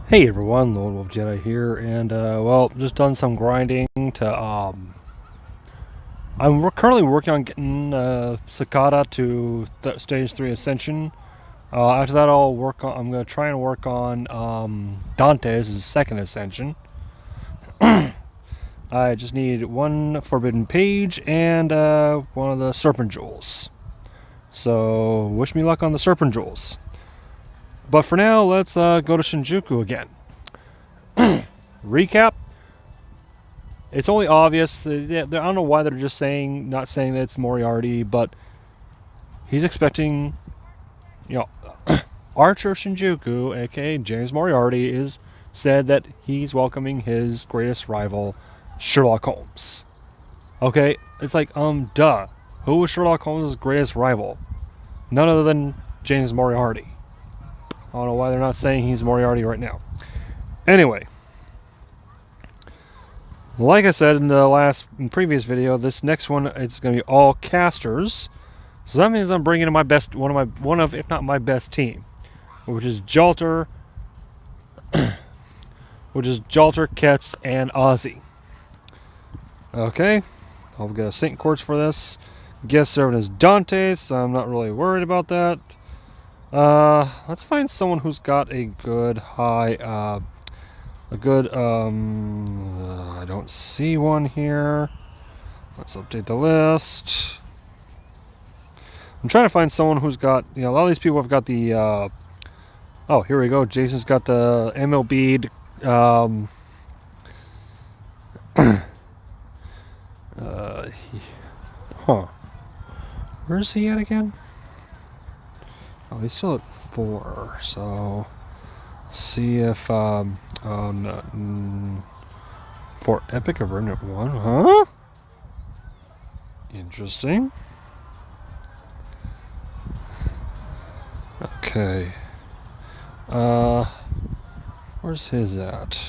Hey everyone, Lone Wolf Jedi here, and well, just done some grinding to I'm currently working on getting Cicada to stage 3 Ascension. After that, I'm gonna try and work on Dantes' second Ascension. I just need one Forbidden Page and one of the Serpent Jewels. So wish me luck on the Serpent Jewels. But for now, let's go to Shinjuku again. Recap. It's only obvious. I don't know why they're just not saying that it's Moriarty, but he's expecting, you know, Archer Shinjuku, aka James Moriarty, is said that he's welcoming his greatest rival, Sherlock Holmes. Okay, it's like, duh. Who was Sherlock Holmes' greatest rival? None other than James Moriarty. I don't know why they're not saying he's Moriarty right now. Anyway. Like I said in the previous video, this next one it's going to be all casters, so that means I'm bringing in one of if not my best team, which is Jalter, Ketz, and Ozzy. Okay, I'll get a Saint Quartz for this. Guest servant is Dantes, so I'm not really worried about that. Let's find someone who's got a good high. I don't see one here. Let's update the list. I'm trying to find someone who's got, a lot of these people have got the, oh, here we go. Jason's got the MLB, Where's he at again? Oh, he's still at 4, so see if, for Epic of Remnant 1, huh? Interesting. Okay. Where's his at?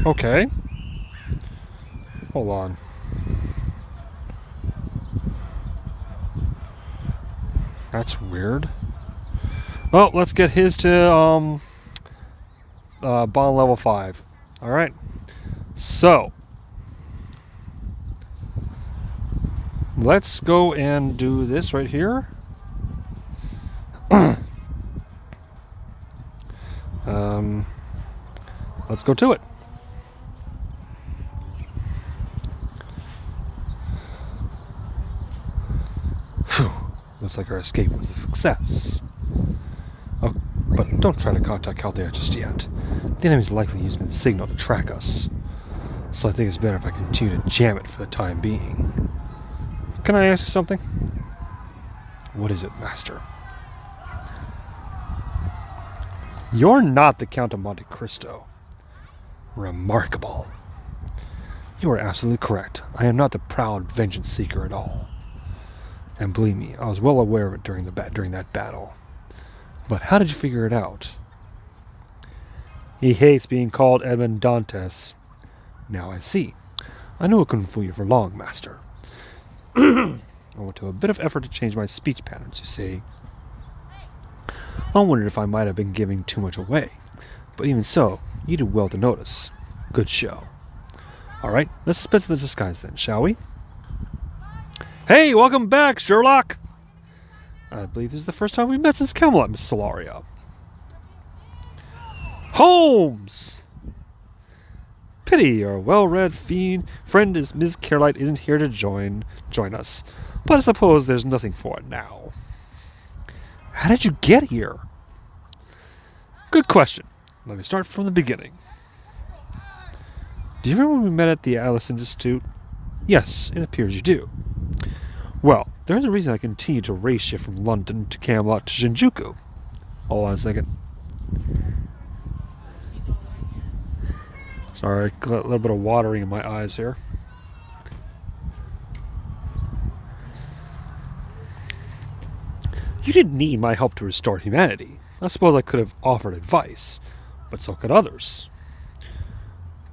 Okay. Hold on. That's weird. Well, let's get his to bond level 5. All right. So let's go and do this right here. Let's go to it. Phew. Looks like our escape was a success. Oh, but don't try to contact Caldera just yet. The enemy's likely using the signal to track us. So I think it's better if I continue to jam it for the time being. Can I ask you something? What is it, Master? You're not the Count of Monte Cristo. Remarkable. You are absolutely correct. I am not the proud vengeance seeker at all. And believe me, I was well aware of it during that battle. But how did you figure it out? He hates being called Edmond Dantes. Now I see. I knew it couldn't fool you for long, Master. I went to a bit of effort to change my speech patterns, you see. I wondered if I might have been giving too much away. But even so, you did well to notice. Good show. Alright, let's dispense the disguise then, shall we? Hey, welcome back, Sherlock! I believe this is the first time we've met since Camelot, Miss Solaria. Holmes! Pity your well-read friend is Miss Carolite isn't here to join us. But I suppose there's nothing for it now. How did you get here? Good question. Let me start from the beginning. Do you remember when we met at the Atlas Institute? Yes, it appears you do. Well, there's a reason I continue to race shift from London to Camelot to Shinjuku. Hold on a second. Sorry, a little bit of watering in my eyes here. You didn't need my help to restore humanity. I suppose I could have offered advice, but so could others.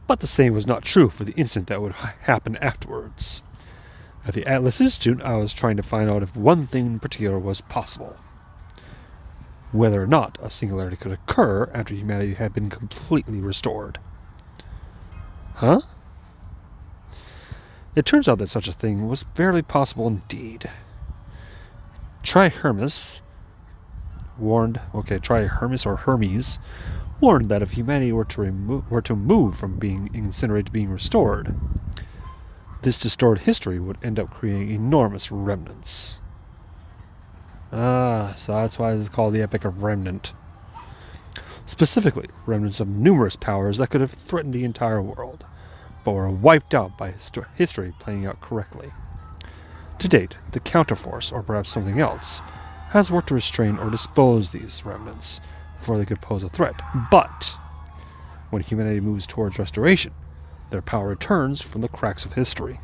But the same was not true for the incident that would happen afterwards. At the Atlas Institute, I was trying to find out if one thing in particular was possible. whether or not a singularity could occur after humanity had been completely restored. Huh? It turns out that such a thing was barely possible indeed. Hermes warned that if humanity were to move from being incinerated to being restored, this distorted history would end up creating enormous remnants. So that's why this is called the Epic of Remnant. Specifically, remnants of numerous powers that could have threatened the entire world, but were wiped out by history playing out correctly. To date, the counterforce, or perhaps something else, has worked to restrain or dispose these remnants before they could pose a threat. But when humanity moves towards restoration, their power returns from the cracks of history.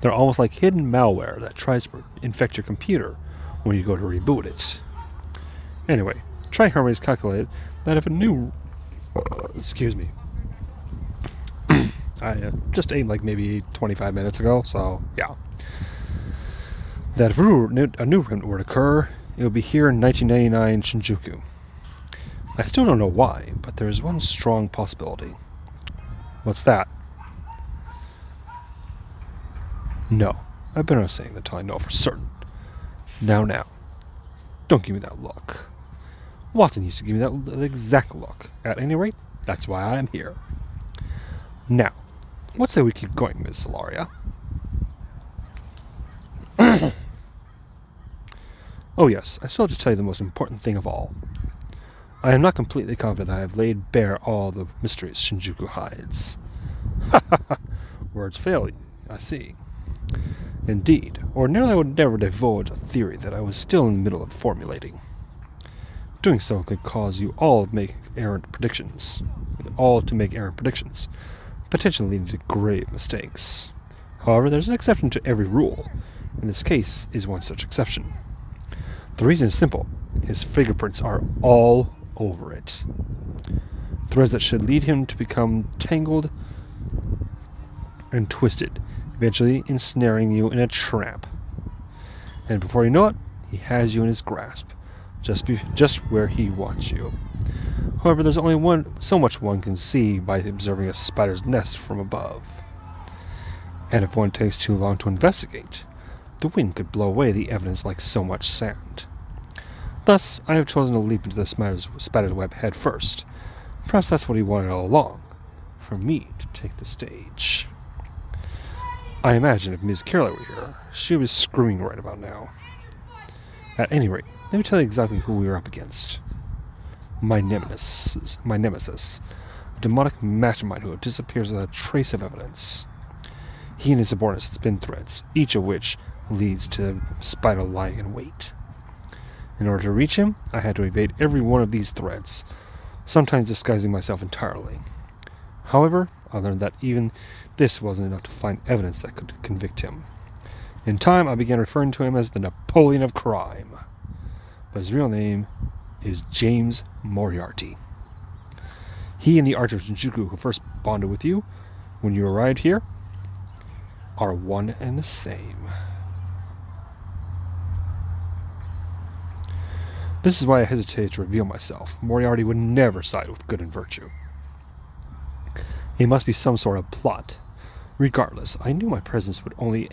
They're almost like hidden malware that tries to infect your computer when you go to reboot it. Anyway, Hermes calculated that if a new... excuse me. I just ate like maybe 25 minutes ago, so yeah. That if a new remnant were to occur, it would be here in 1999 Shinjuku. I still don't know why, but there is one strong possibility. What's that? No, I better not say that until I know for certain. Now. Don't give me that look. Watson used to give me that exact look. At any rate, that's why I am here. Now, let's say we keep going, Ms. Solaria. Oh yes, I still have to tell you the most important thing of all. I am not completely confident that I have laid bare all the mysteries Shinjuku hides. Words fail you, I see. Indeed, ordinarily I would never divulge a theory that I was still in the middle of formulating. Doing so could cause you all to make errant predictions, potentially leading to grave mistakes. However, there's an exception to every rule, and this case is one such exception. The reason is simple. His fingerprints are all over it. Threads that should lead him to become tangled and twisted, eventually ensnaring you in a trap. And before you know it, he has you in his grasp, just where he wants you. However, there's only so much one can see by observing a spider's nest from above. And if one takes too long to investigate, the wind could blow away the evidence like so much sand. Thus, I have chosen to leap into the spider's web head first. Perhaps that's what he wanted all along, for me to take the stage. I imagine if Ms. Carroll were here, she would be screaming right about now. At any rate, let me tell you exactly who we are up against. My nemesis, a demonic mastermind who disappears without a trace of evidence. He and his subordinates spin threads, each of which leads to Spider lying in wait. In order to reach him, I had to evade every one of these threads, sometimes disguising myself entirely. However, I learned that even this wasn't enough to find evidence that could convict him. In time, I began referring to him as the Napoleon of crime. But his real name is James Moriarty. He and the Archer of Shinjuku who first bonded with you when you arrived here are one and the same. This is why I hesitated to reveal myself. Moriarty would never side with good and virtue. It must be some sort of plot. Regardless, I knew my presence would only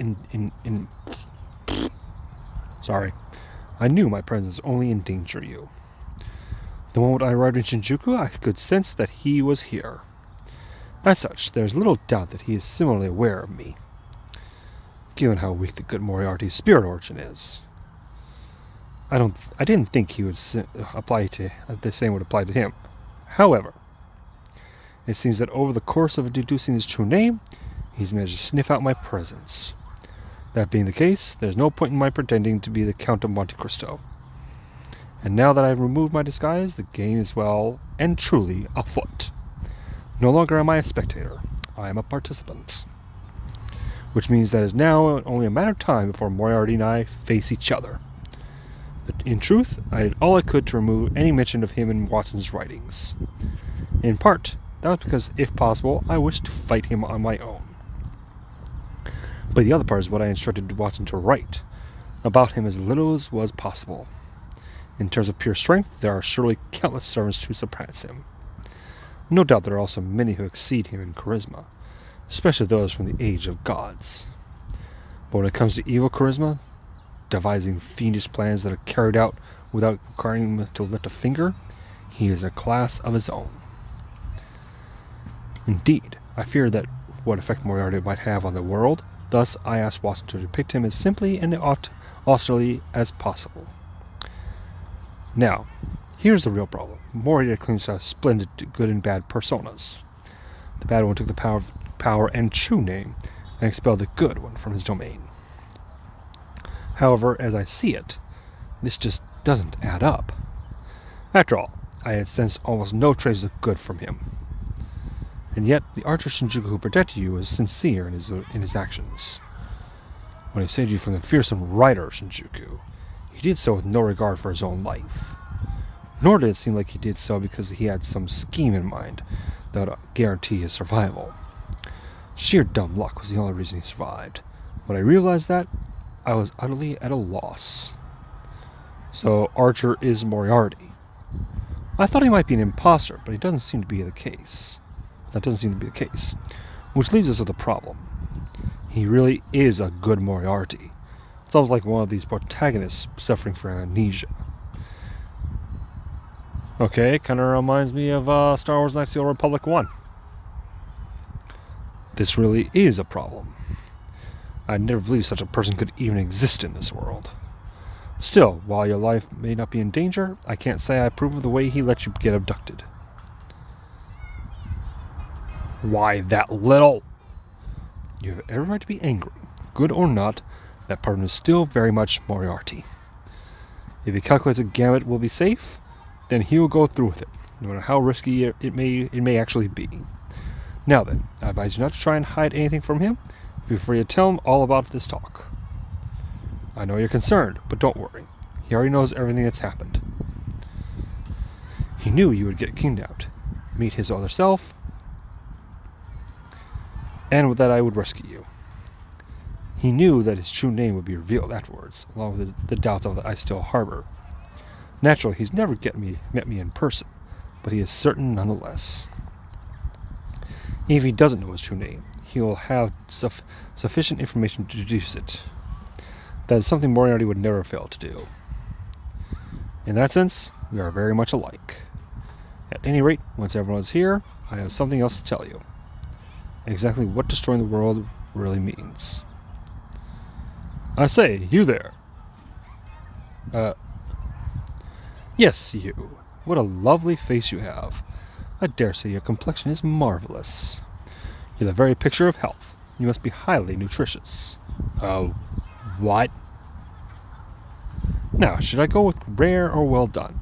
I knew my presence only endanger you. The moment I arrived in Shinjuku, I could sense that he was here. As such, there is little doubt that he is similarly aware of me, given how weak the good Moriarty's spirit origin is. I didn't think he would the same would apply to him. However, it seems that over the course of deducing his true name, he's managed to sniff out my presence. That being the case, there's no point in my pretending to be the Count of Monte Cristo. And now that I've removed my disguise, the game is well and truly afoot. No longer am I a spectator, I am a participant. Which means that it is now only a matter of time before Moriarty and I face each other. In truth, I did all I could to remove any mention of him in Watson's writings. In part, that was because, if possible, I wished to fight him on my own. But the other part is what I instructed Watson to write, about him as little as was possible. In terms of pure strength, there are surely countless servants who surpass him. No doubt there are also many who exceed him in charisma, especially those from the age of gods. But when it comes to evil charisma, devising fiendish plans that are carried out without requiring him to lift a finger, he is a class of his own. Indeed, I fear that what effect Moriarty might have on the world, thus I asked Watson to depict him as simply and austerely as possible. Now, here's the real problem. Moriarty claims to have splendid good and bad personas. The bad one took the power and true name, and expelled the good one from his domain. However, as I see it, this just doesn't add up. After all, I had sensed almost no traces of good from him. And yet, the archer Shinjuku who protected you was sincere in his actions. When he saved you from the fearsome rider Shinjuku, he did so with no regard for his own life. Nor did it seem like he did so because he had some scheme in mind that would guarantee his survival. Sheer dumb luck was the only reason he survived. When I realized that, I was utterly at a loss. So, Archer is Moriarty. I thought he might be an imposter, but it doesn't seem to be the case. That doesn't seem to be the case. Which leaves us with a problem. He really is a good Moriarty. It's almost like one of these protagonists suffering from amnesia. Okay, kind of reminds me of Star Wars Knights of the Old Republic 1. This really is a problem. I never believed such a person could even exist in this world. Still, while your life may not be in danger, I can't say I approve of the way he let you get abducted. Why that little? You have every right to be angry. Good or not, that part is still very much Moriarty. If he calculates a gamut will be safe, then he will go through with it, no matter how risky it may actually be. Now then, I advise you not to try and hide anything from him. Be free to tell him all about this talk. I know you're concerned, but don't worry. He already knows everything that's happened. He knew you would get kidnapped, meet his other self, and with that I would rescue you. He knew that his true name would be revealed afterwards, along with the doubts of that I still harbor. Naturally, he's never met me in person, but he is certain nonetheless. If he doesn't know his true name, he will have sufficient information to deduce it. That is something Moriarty would never fail to do. In that sense, we are very much alike. At any rate, once everyone is here, I have something else to tell you. Exactly what destroying the world really means. I say, you there. Yes, you. What a lovely face you have. I dare say your complexion is marvelous. You're the very picture of health. You must be highly nutritious. Oh, what? Now, should I go with rare or well done?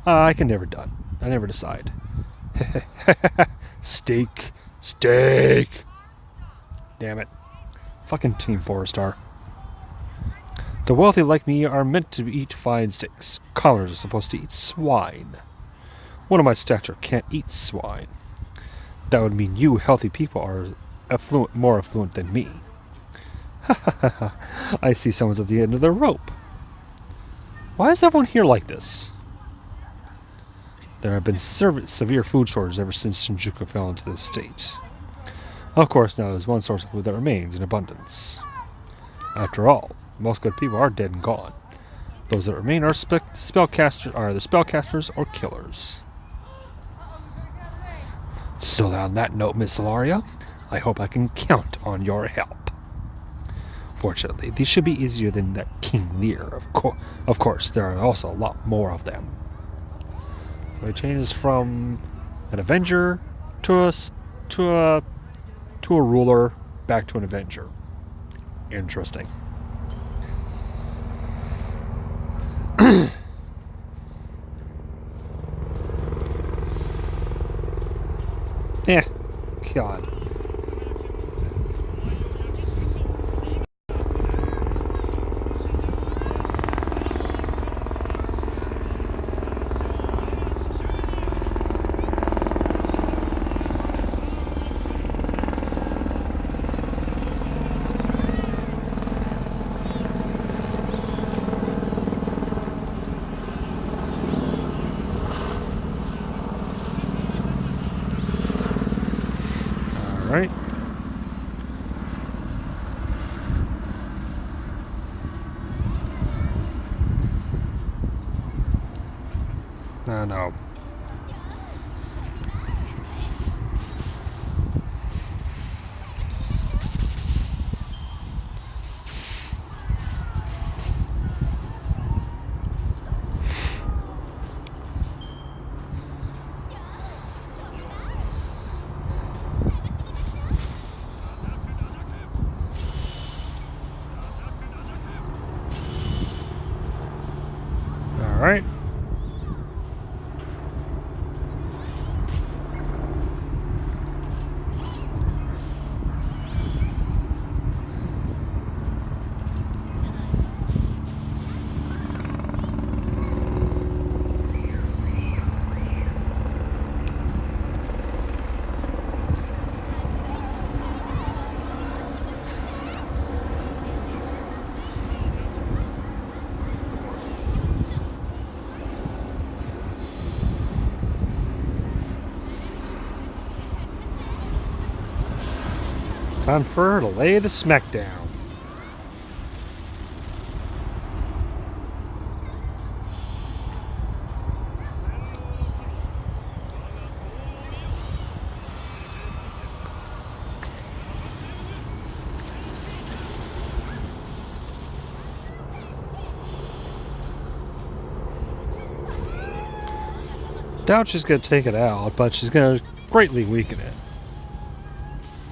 I never decide. Steak. Damn it. Fucking Team 4-star. The wealthy like me are meant to eat fine steaks. Commoners are supposed to eat swine. One of my stature can't eat swine. That would mean you healthy people are more affluent than me. I see someone's at the end of their rope. Why is everyone here like this? There have been severe food shortages ever since Shinjuku fell into this state. Of course, now there's one source of food that remains in abundance. After all, most good people are dead and gone. Those that remain are the spellcasters or killers. So on that note, Miss Ilaria, I hope I can count on your help. Fortunately, these should be easier than that King Lear. Of course, there are also a lot more of them. So he changes from an Avenger to a ruler back to an Avenger. Interesting. Yeah, God. No. Alright. Time for her to lay the smackdown. Doubt she's gonna take it out, but she's gonna greatly weaken it.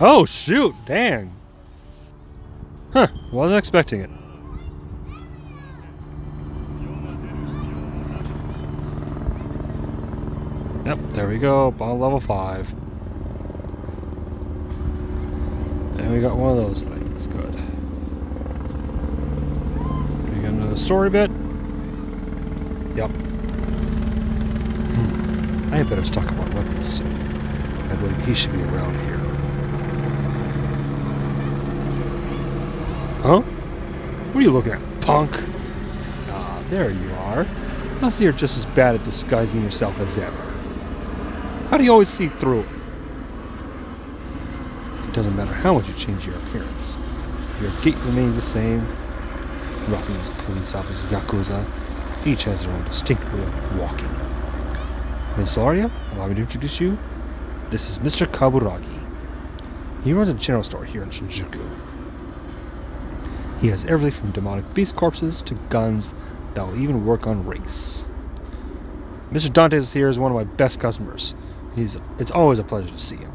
Oh shoot, dang. Huh, wasn't expecting it. Yep, there we go, bottom level 5. And we got one of those things, good. We get into the story bit. Yep. I had better talk about weapons soon. I believe he should be around here. Huh? What are you looking at, punk? Ah, there you are. I see you're just as bad at disguising yourself as ever. How do you always see through it? It doesn't matter how much you change your appearance. Your gait remains the same. Japanese police officers, Yakuza, each has their own distinct way of walking. Miss Laria, allow me to introduce you. This is Mr. Kaburagi. He runs a general store here in Shinjuku. He has everything from demonic beast corpses to guns that will even work on race. Mr. Dantes here is one of my best customers. It's always a pleasure to see him.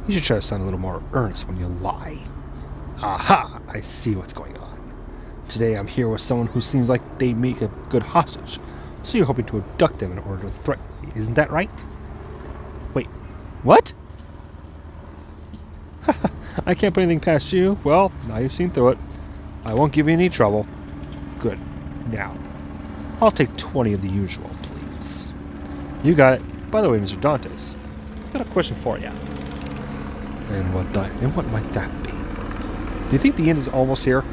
You should try to sound a little more earnest when you lie. Aha! I see what's going on. Today I'm here with someone who seems like they make a good hostage. So you're hoping to abduct them in order to threaten me, isn't that right? Wait, what? I can't put anything past you. Well, now you've seen through it. I won't give you any trouble. Good. Now, I'll take 20 of the usual, please. You got it. By the way, Mr. Dantes, I've got a question for you. And what might that be? Do you think the end is almost here?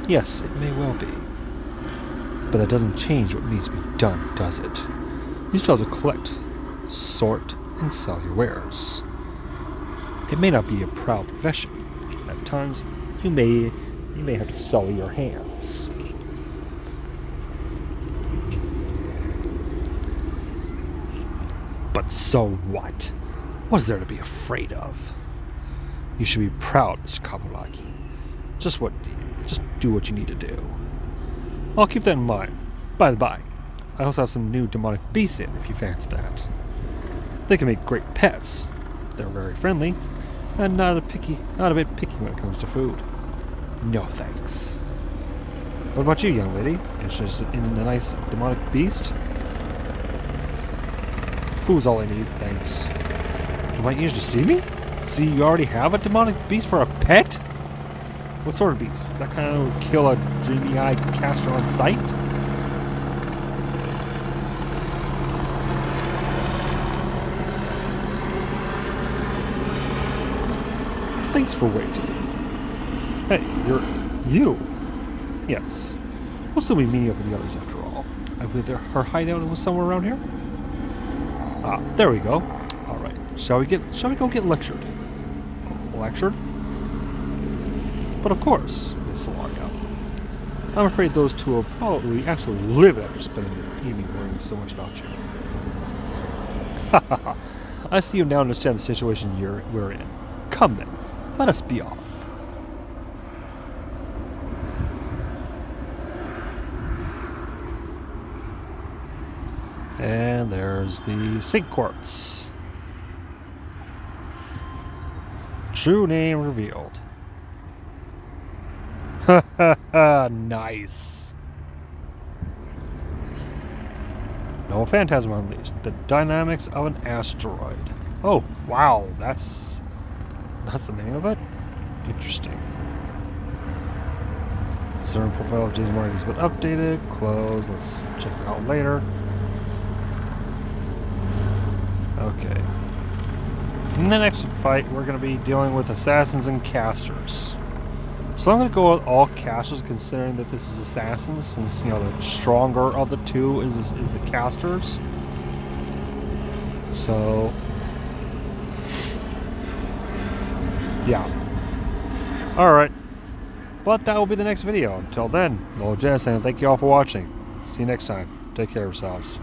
Yes, it may well be. But that doesn't change what needs to be done, does it? You still have to collect, sort, and sell your wares. It may not be a proud profession. At times, you may have to sully your hands. But so what? What is there to be afraid of? You should be proud, Mr. Kaburagi. Just do what you need to do. I'll keep that in mind. By the by, I also have some new demonic beasts in if you fancy that. They can make great pets. They're very friendly, and not a bit picky when it comes to food. No thanks. What about you, young lady? Interested in a nice demonic beast? Food's all I need, thanks. You might use to see me? See, you already have a demonic beast for a pet? What sort of beast? Is that kind of kill a dreamy-eyed caster on sight? Thanks for waiting. Hey, you? Yes. We'll still be meeting up with the others after all. I believe her hideout was somewhere around here? Ah, there we go. Alright. Shall we go get lectured? Lectured? But of course, Miss Solario. I'm afraid those two will probably absolutely live after spending the evening worrying so much about you. I see you now understand the situation we're in. Come then, let us be off. And there's the Sink Quartz. True name revealed. Nice. No phantasm unleashed. The dynamics of an asteroid. Oh, wow. That's the name of it? Interesting. Server profile of James Morgan has been updated. Close. Let's check it out later. Okay. In the next fight, we're going to be dealing with assassins and casters. So I'm going to go with all casters, considering that this is assassins, since, you know, the stronger of the two is the casters. So, yeah. Alright. But that will be the next video. Until then, Lord Jess, and thank you all for watching. See you next time. Take care of yourselves.